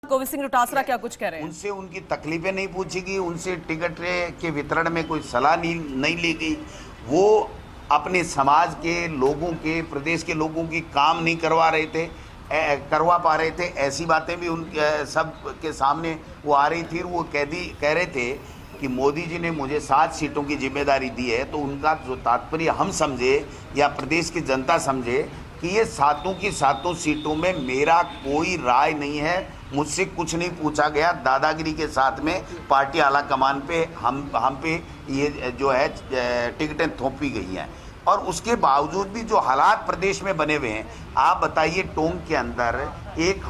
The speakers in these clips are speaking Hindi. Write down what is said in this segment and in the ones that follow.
गोविंद सिंह डोटासरा क्या कुछ कह रहे हैं? उनसे उनकी तकलीफें नहीं पूछी गई, उनसे टिकट के वितरण में कोई सलाह नहीं ली गई। वो अपने समाज के लोगों के, प्रदेश के लोगों की काम नहीं करवा पा रहे थे। ऐसी बातें भी उन सब के सामने वो आ रही थी। वो कह रहे थे कि मोदी जी ने मुझे 7 सीटों की जिम्मेदारी दी है, तो उनका जो तात्पर्य हम समझे या प्रदेश की जनता समझे कि ये 7 की 7 सीटों में मेरा कोई राय नहीं है, मुझसे कुछ नहीं पूछा गया। दादागिरी के साथ में पार्टी आला कमान पे हम पे ये जो है टिकटें थोपी गई हैं। और उसके बावजूद भी जो हालात प्रदेश में बने हुए हैं, आप बताइए, टोंक के अंदर एक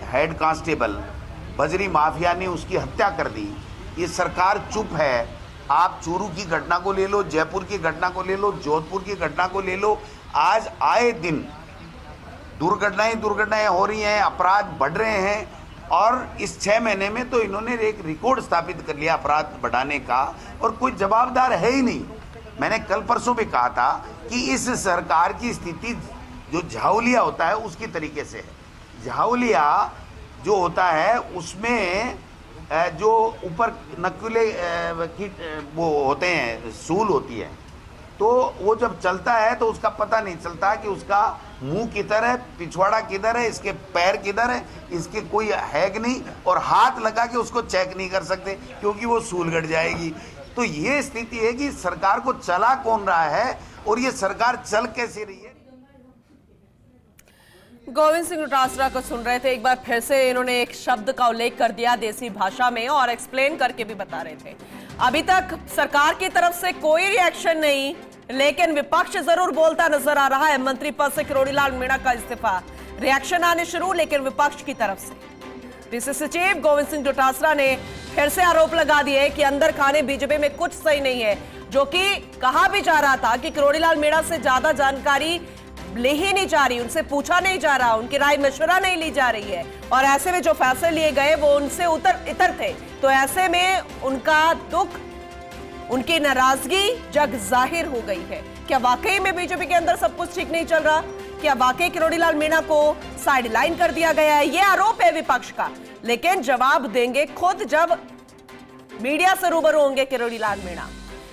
हेड कांस्टेबल बजरी माफिया ने उसकी हत्या कर दी। ये सरकार चुप है। आप चूरू की घटना को ले लो, जयपुर की घटना को ले लो, जोधपुर की घटना को ले लो, आज आए दिन दुर्घटनाएं हो रही हैं, अपराध बढ़ रहे हैं। और इस 6 महीने में तो इन्होंने एक रिकॉर्ड स्थापित कर लिया अपराध बढ़ाने का, और कोई जवाबदार है ही नहीं। मैंने कल परसों भी कहा था कि इस सरकार की स्थिति जो झाउलिया होता है उसकी तरीके से है। झाउलिया जो होता है उसमें जो ऊपर नकुले की वो होते हैं, सूल होती है, तो वो जब चलता है तो उसका पता नहीं चलता कि उसका मुंह किधर है, पिछवाड़ा किधर है, इसके पैर किधर है, इसके कोई हैग नहीं, और हाथ लगा के उसको चेक नहीं कर सकते क्योंकि वो सूल गड़ जाएगी। तो ये स्थिति है कि सरकार को चला कौन रहा है और ये सरकार चल कैसे रही है। गोविंद सिंह डोटासरा को सुन रहे थे। एक बार फिर से इन्होंने एक शब्द का उल्लेख कर दिया देसी भाषा में और एक्सप्लेन करके भी बता रहे थे। अभी तक सरकार की तरफ से कोई रिएक्शन नहीं, लेकिन विपक्ष जरूर बोलता नजर आ रहा है। मंत्री पद से किरोड़ीलाल मीणा का इस्तीफा, रिएक्शन आने शुरू, लेकिन विपक्ष की तरफ से। डीसी सचिव गोविंद सिंह डोटासरा ने फिर से आरोप लगा दिए कि अंदर खाने बीजेपी में कुछ सही नहीं है, जो कि कहा भी जा रहा था कि किरोड़ीलाल मीणा से ज्यादा जानकारी ले ही नहीं जा रही, उनसे पूछा नहीं जा रहा, उनकी राय मशवरा नहीं ली जा रही है, और ऐसे में जो फैसले लिए गए वो उनसे इतर थे। तो ऐसे में उनका दुख, उनकी नाराजगी जग जाहिर हो गई है। क्या वाकई में बीजेपी के अंदर सब कुछ ठीक नहीं चल रहा? क्या वाकई किरोड़ीलाल मीणा को साइडलाइन कर दिया गया है? यह आरोप है विपक्ष का, लेकिन जवाब देंगे खुद जब मीडिया से रूबरू होंगे किरोड़ीलाल मीणा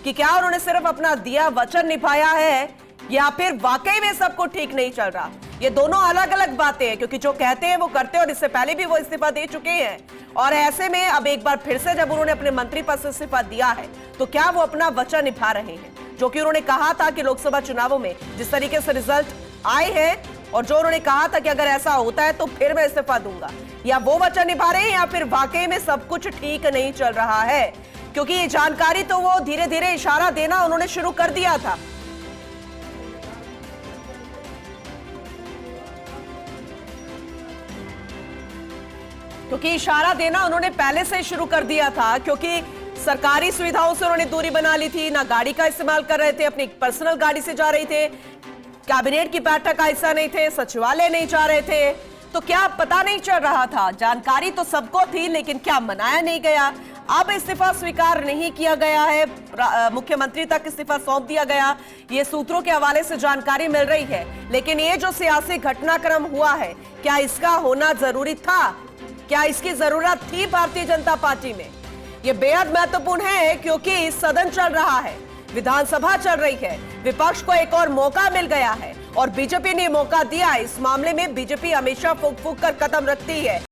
कि क्या उन्होंने सिर्फ अपना दिया वचन निभाया है या फिर वाकई में सब कुछ ठीक नहीं चल रहा। ये दोनों अलग अलग बातें हैं, क्योंकि जो कहते हैं वो करते हैं, और इससे पहले भी वो इस्तीफा दे चुके हैं। और ऐसे में अब एक बार फिर से जब उन्होंने अपने मंत्री पद से इस्तीफा दिया है, तो क्या वो अपना वचन निभा रहे हैं, जो कि उन्होंने कहा था कि लोकसभा चुनावों में जिस तरीके से रिजल्ट आए हैं, और जो उन्होंने कहा था कि अगर ऐसा होता है तो फिर मैं इस्तीफा दूंगा, या वो वचन निभा रहे हैं या फिर वाकई में सब कुछ ठीक नहीं चल रहा है? क्योंकि ये जानकारी तो वो धीरे धीरे इशारा देना उन्होंने शुरू कर दिया था। क्योंकि इशारा देना उन्होंने पहले से शुरू कर दिया था, क्योंकि सरकारी सुविधाओं से उन्होंने दूरी बना ली थी, ना गाड़ी का इस्तेमाल कर रहे थे, अपनी पर्सनल गाड़ी से जा रहे थे, कैबिनेट की बैठक का हिस्सा नहीं थे, सचिवालय नहीं जा रहे थे। तो क्या पता नहीं चल रहा था? जानकारी तो सबको थी, लेकिन क्या मनाया नहीं गया? अब इस्तीफा स्वीकार नहीं किया गया है, मुख्यमंत्री तक इस्तीफा सौंप दिया गया, ये सूत्रों के हवाले से जानकारी मिल रही है। लेकिन ये जो सियासी घटनाक्रम हुआ है, क्या इसका होना जरूरी था? क्या इसकी जरूरत थी भारतीय जनता पार्टी में? यह बेहद महत्वपूर्ण है, क्योंकि सदन चल रहा है, विधानसभा चल रही है, विपक्ष को एक और मौका मिल गया है और बीजेपी ने मौका दिया। इस मामले में बीजेपी हमेशा फूंक फूंक कर कदम रखती है।